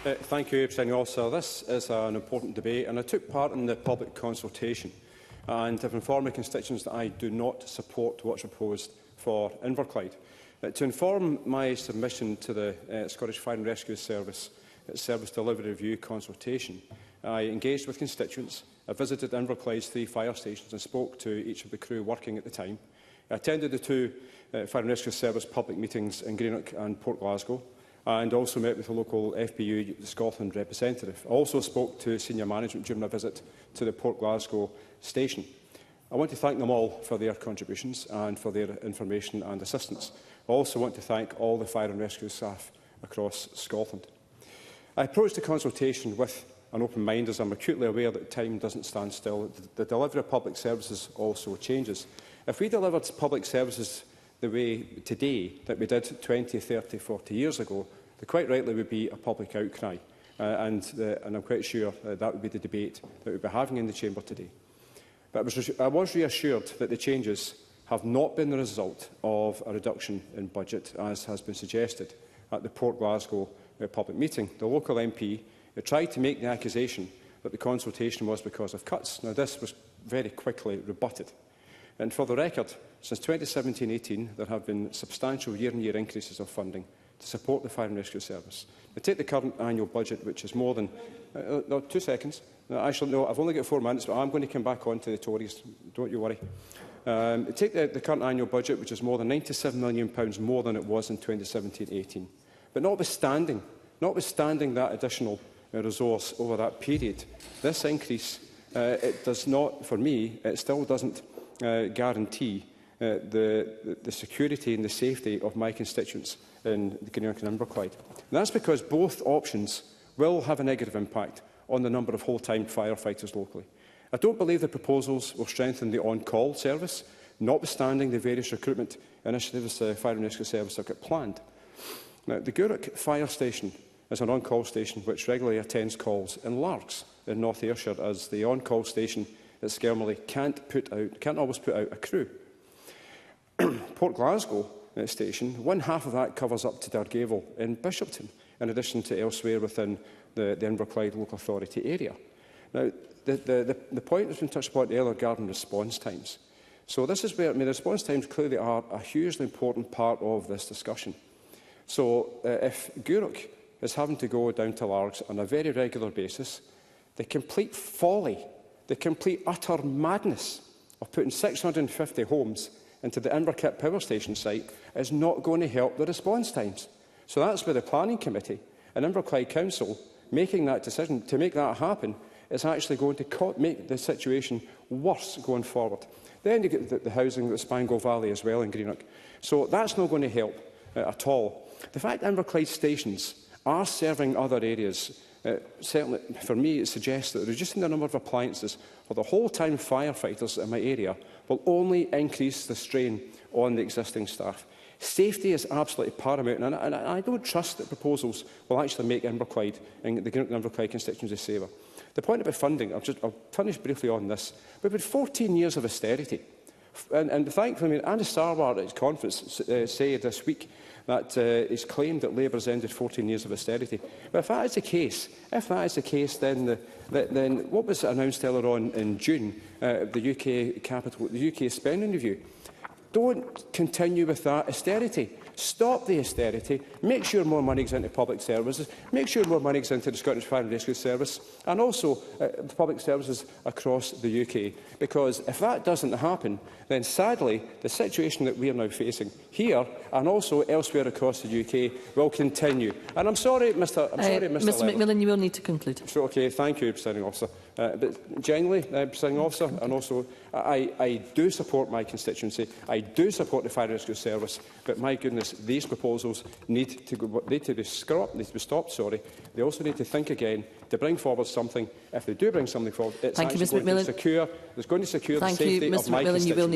Thank you, Presiding Officer. This is an important debate, and I took part in the public consultation and have informed my constituents that I do not support what's proposed for Inverclyde. To inform my submission to the Scottish Fire and Rescue Service Service Delivery Review consultation, I engaged with constituents. I visited Inverclyde's 3 fire stations and spoke to each of the crew working at the time. I attended the 2 Fire and Rescue Service public meetings in Greenock and Port Glasgow, and also met with a local FPU Scotland representative. I also spoke to senior management during a visit to the Port Glasgow station. I want to thank them all for their contributions and for their information and assistance. I also want to thank all the fire and rescue staff across Scotland. I approached the consultation with an open mind, as I am acutely aware that time doesn't stand still. The delivery of public services also changes. If we delivered public services the way today that we did 20, 30, 40 years ago, there quite rightly would be a public outcry. And I'm quite sure that would be the debate that we'd be having in the Chamber today. But I was reassured that the changes have not been the result of a reduction in budget, as has been suggested at the Port Glasgow public meeting. The local MP tried to make the accusation that the consultation was because of cuts. Now, this was very quickly rebutted. And for the record, since 2017-18, there have been substantial year-on-year increases of funding to support the Fire and Rescue Service. Now, take the current annual budget, which is more than... no, 2 seconds. No, I've only got 4 minutes, but I'm going to come back on to the Tories. Don't you worry. Take the current annual budget, which is more than £97 million more than it was in 2017-18. But notwithstanding that additional resource over that period, this increase, it does not, for me, it still doesn't guarantee the security and the safety of my constituents in Greenock and Inverclyde. That's because both options will have a negative impact on the number of whole-time firefighters locally. I don't believe the proposals will strengthen the on-call service, notwithstanding the various recruitment initiatives the Fire and Rescue Service have got planned. Now, the Greenock Fire Station is an on-call station which regularly attends calls in Largs in North Ayrshire, as the on-call station at Skelmerley can't always put out a crew. Port Glasgow station, one half of that covers up to Dargavel in Bishopton, in addition to elsewhere within the Inverclyde local authority area. Now, the point has been touched upon earlier regarding response times. So this is where, the response times clearly are a hugely important part of this discussion. So if Greenock is having to go down to Largs on a very regular basis, the complete folly, the complete utter madness of putting 650 homes into the Inverkip power station site is not going to help the response times. So that's where the Planning Committee and Inverclyde Council making that decision to make that happen is actually going to make the situation worse going forward. Then you get the housing at the Spangle Valley as well in Greenock. So that's not going to help at all. The fact that Inverclyde stations are serving other areas, certainly for me it suggests that reducing the number of appliances for the whole-time firefighters in my area will only increase the strain on the existing staff. Safety is absolutely paramount, and I don't trust that proposals will actually make Inverclyde and the Greenock and Inverclyde constituency safer. The point about funding, I'll finish briefly on this. We've had 14 years of austerity. And thankfully, Andy Starwar at his conference said this week that he's claimed that Labour has ended 14 years of austerity. But if that is the case, then what was announced earlier on in June, the UK spending review? Don't continue with that austerity. Stop the austerity. Make sure more money goes into public services. Make sure more money goes into the Scottish Fire and Rescue Service and also public services across the UK. Because if that doesn't happen, then sadly the situation that we are now facing here and also elsewhere across the UK will continue. And I'm sorry, Mr. McMillan, you will need to conclude. So, okay, thank you, Presiding Officer. But genuinely, Presiding Officer, and also I do support my constituency. I do support the Fire and Rescue Service. But my goodness, these proposals need to be stopped. Sorry, they also need to think again to bring forward something. If they do bring something forward, it's actually going to secure the safety of my constituency.